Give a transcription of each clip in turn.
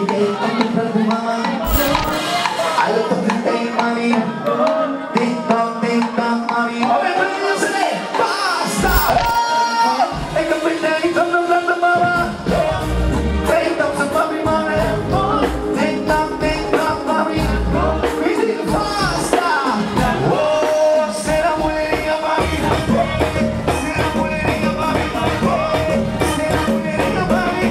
day, comprar tu mamá. A los toques mami. Ding dong, mami. Oye, pero no se le basta. El café day, comprar tu mamá. Ding dong, mami, mami. Ding dong, mami. Y digo basta. Oh, será buena, mami. Será buena, mami. Será buena, mami.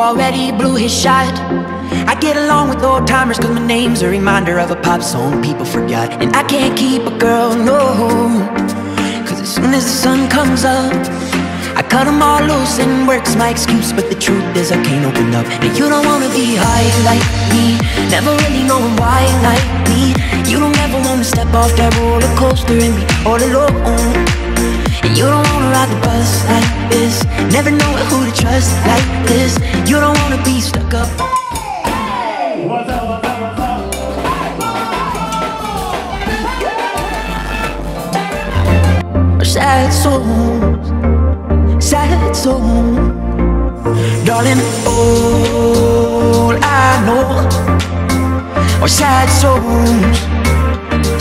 Already blew his shot. I get along with old timers cause my name's a reminder of a pop song people forgot. And I can't keep a girl, no, cause as soon as the sun comes up I cut them all loose and work's my excuse. But the truth is I can't open up. And you don't wanna be high like me, never really knowing why like me. You don't ever wanna step off that roller coaster and be all alone. And you don't wanna ride the bus like this, never know who to trust like this. You don't wanna be stuck up. Hey! What's up, what's up, what's up? Sad souls, sad souls. Darling, all I know are sad souls,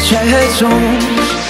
sad souls.